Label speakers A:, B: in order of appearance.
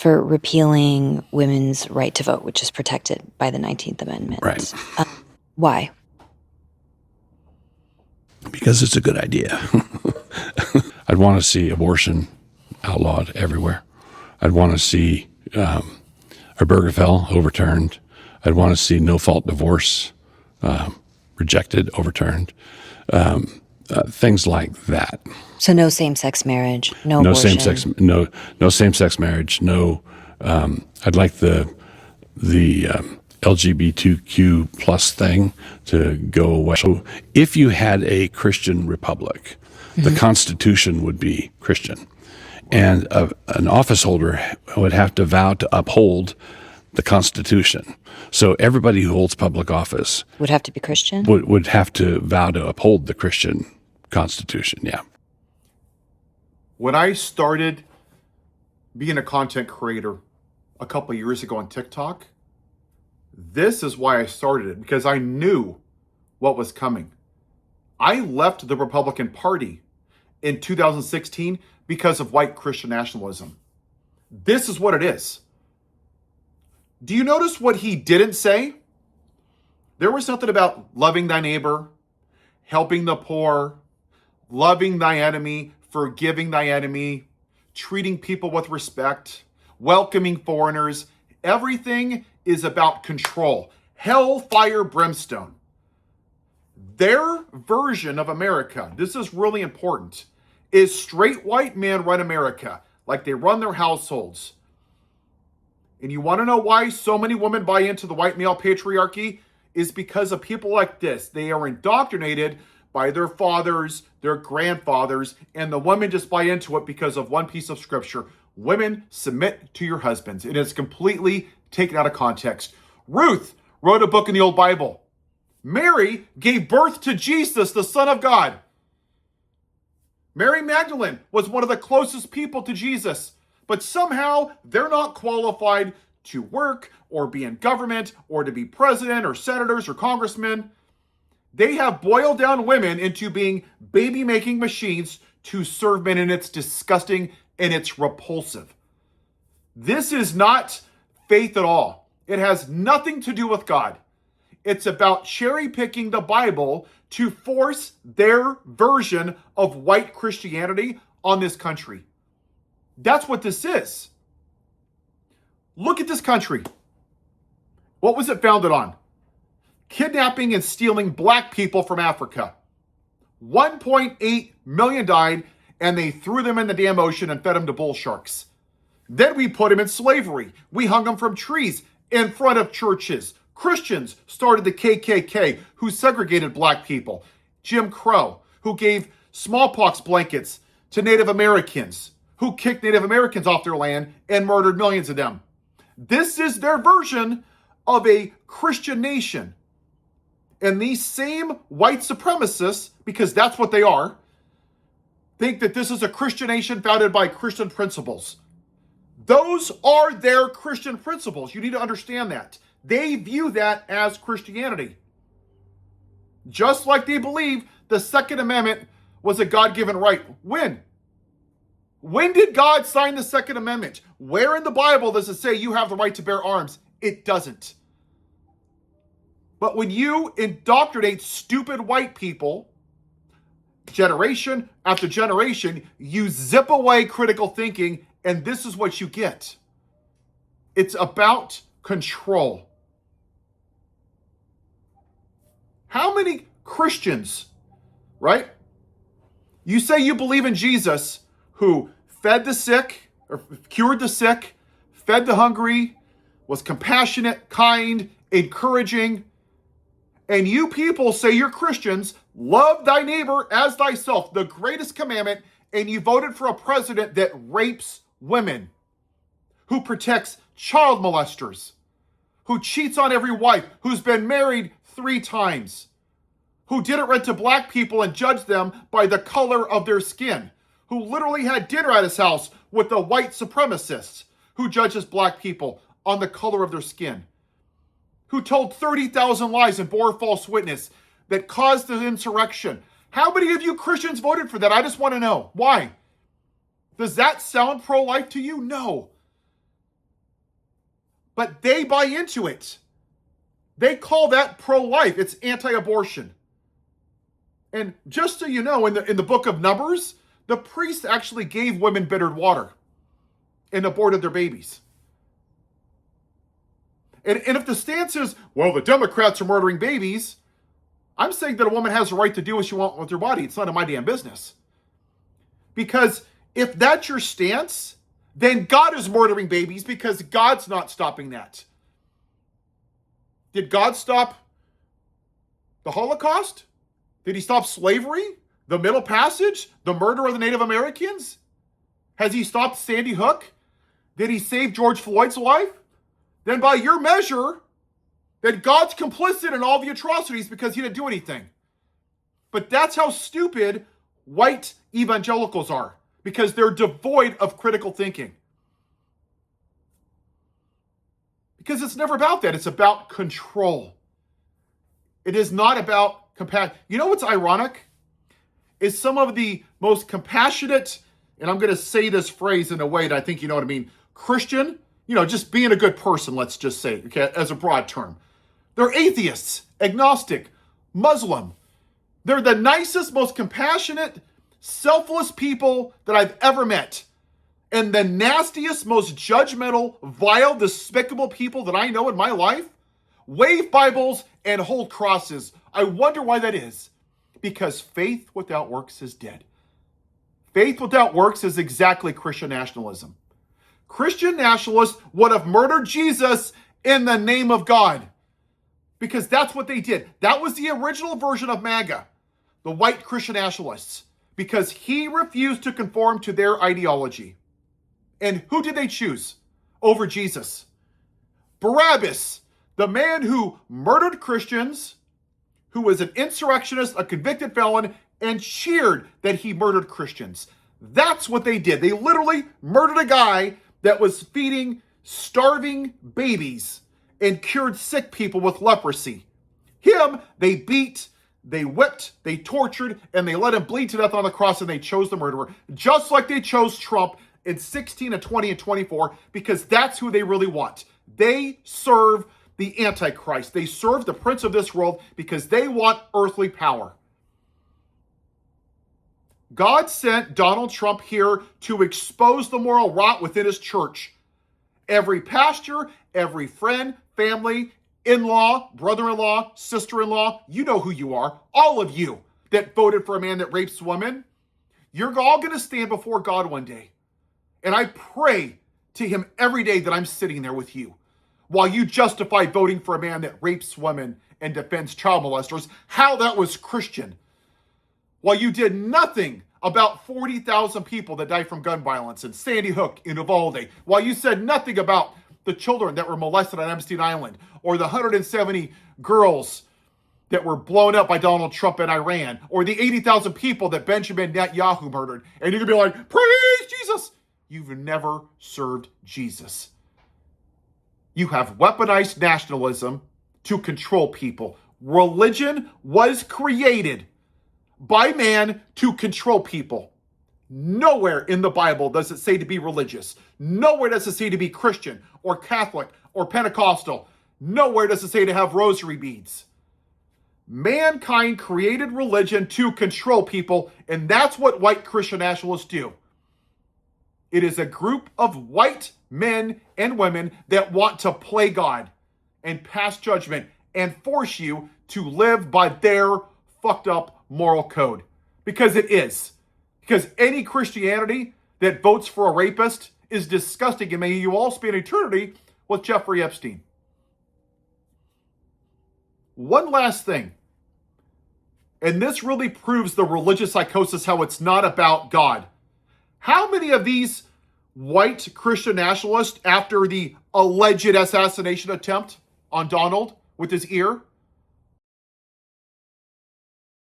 A: for repealing women's right to vote, which is protected by the 19th Amendment.
B: Right.
A: Why?
B: Because it's a good idea. I'd want to see abortion outlawed everywhere. I'd want to see Obergefell overturned. I'd want to see no-fault divorce rejected, overturned. Things like that.
A: So no same-sex marriage, no
B: No
A: abortion.
B: no same-sex marriage. No. I'd like the LGBTQ plus thing to go away. So if you had a Christian republic, the Constitution would be Christian, and an office holder would have to vow to uphold the Constitution. So everybody who holds public office
A: Would have to be Christian?
B: would have to vow to uphold the Christian Constitution. Yeah.
C: When I started being a content creator a couple of years ago on TikTok, this is why I started it, because I knew what was coming. I left the Republican Party in 2016 because of white Christian nationalism. This is what it is. Do you notice what he didn't say? There was something about loving thy neighbor, helping the poor, loving thy enemy, forgiving thy enemy, treating people with respect, welcoming foreigners. Everything is about control. Hell, fire, brimstone. Their version of America, this is really important, is straight white men run America, like they run their households. And you want to know why so many women buy into the white male patriarchy? Is because of people like this. They are indoctrinated by their fathers, their grandfathers, and the women just buy into it because of one piece of scripture. Women, submit to your husbands. It is completely taken out of context. Ruth wrote a book in the Old Bible. Mary gave birth to Jesus, the Son of God. Mary Magdalene was one of the closest people to Jesus, but somehow they're not qualified to work or be in government or to be president or senators or congressmen. They have boiled down women into being baby-making machines to serve men, and it's disgusting and it's repulsive. This is not faith at all. It has nothing to do with God. It's about cherry-picking the Bible to force their version of white Christianity on this country. That's what this is. Look at this country. What was it founded on? Kidnapping and stealing black people from Africa. 1.8 million died, and they threw them in the damn ocean and fed them to bull sharks. Then we put them in slavery. We hung them from trees in front of churches. Christians started the KKK, who segregated black people. Jim Crow, who gave smallpox blankets to Native Americans, who kicked Native Americans off their land and murdered millions of them. This is their version of a Christian nation. And these same white supremacists, because that's what they are, think that this is a Christian nation founded by Christian principles. Those are their Christian principles. You need to understand that. They view that as Christianity. Just like they believe the Second Amendment was a God-given right. When? When did God sign the Second Amendment? Where in the Bible does it say you have the right to bear arms? It doesn't. But when you indoctrinate stupid white people, generation after generation, you zip away critical thinking, and this is what you get. It's about control. How many Christians, right? You say you believe in Jesus, who fed the sick, or cured the sick, fed the hungry, was compassionate, kind, encouraging, and you people say you're Christians, love thy neighbor as thyself, the greatest commandment, and you voted for a president that rapes women, who protects child molesters, who cheats on every wife, who's been married 3 times, who didn't rent to black people and judge them by the color of their skin, who literally had dinner at his house with the white supremacists, who judges black people on the color of their skin, who told 30,000 lies and bore false witness that caused the insurrection. How many of you Christians voted for that? I just want to know. Why? Does that sound pro-life to you? No. but they buy into it. They call that pro-life. It's anti-abortion. And just so you know, in the book of Numbers, the priests actually gave women bitter water and aborted their babies. And if the stance is, well, the Democrats are murdering babies, I'm saying that a woman has a right to do what she wants with her body. It's none of my damn business. Because if that's your stance, then God is murdering babies because God's not stopping that. Did God stop the Holocaust? Did he stop slavery? The Middle Passage? The murder of the Native Americans? Has he stopped Sandy Hook? Did he save George Floyd's life? Then by your measure, then God's complicit in all the atrocities because he didn't do anything. But that's how stupid white evangelicals are, because they're devoid of critical thinking. Because it's never about that. It's about control. It is not about compassion. You know what's ironic? Is some of the most compassionate, and I'm going to say this phrase in a way that I think you know what I mean, Christian, just being a good person, let's just say, okay, as a broad term. They're atheists, agnostic, Muslim. They're the nicest, most compassionate, selfless people that I've ever met. And the nastiest, most judgmental, vile, despicable people that I know in my life wave Bibles and hold crosses. I wonder why that is. Because faith without works is dead. Faith without works is exactly Christian nationalism. Christian nationalists would have murdered Jesus in the name of God. Because that's what they did. That was the original version of MAGA, the white Christian nationalists. Because he refused to conform to their ideology. And who did they choose over Jesus? Barabbas, the man who murdered Christians, who was an insurrectionist, a convicted felon, and cheered that he murdered Christians. That's what they did. They literally murdered a guy that was feeding starving babies and cured sick people with leprosy. Him, they beat, they whipped, they tortured, and they let him bleed to death on the cross, and they chose the murderer, just like they chose Trump in 16 and 20 and 24, because that's who they really want. They serve the Antichrist. They serve the prince of this world because they want earthly power. God sent Donald Trump here to expose the moral rot within his church. Every pastor, every friend, family, in-law, brother-in-law, sister-in-law, you know who you are. All of you that voted for a man that rapes women, you're all going to stand before God one day. And I pray to him every day that I'm sitting there with you while you justify voting for a man that rapes women and defends child molesters, how that was Christian. While you did nothing about 40,000 people that died from gun violence in Sandy Hook, in Uvalde, while you said nothing about the children that were molested on Epstein Island, or the 170 girls that were blown up by Donald Trump in Iran, or the 80,000 people that Benjamin Netanyahu murdered, and you can be like, praise Jesus. You've never served Jesus. You have weaponized nationalism to control people. Religion was created by man to control people. Nowhere in the Bible does it say to be religious. Nowhere does it say to be Christian or Catholic or Pentecostal. Nowhere does it say to have rosary beads. Mankind created religion to control people, and that's what white Christian nationalists do. It is a group of white men and women that want to play God and pass judgment and force you to live by their fucked up moral code. Because it is. Because any Christianity that votes for a rapist is disgusting, and may you all spend eternity with Jeffrey Epstein. One last thing. And this really proves the religious psychosis, how it's not about God. How many of these white Christian nationalists, after the alleged assassination attempt on Donald with his ear,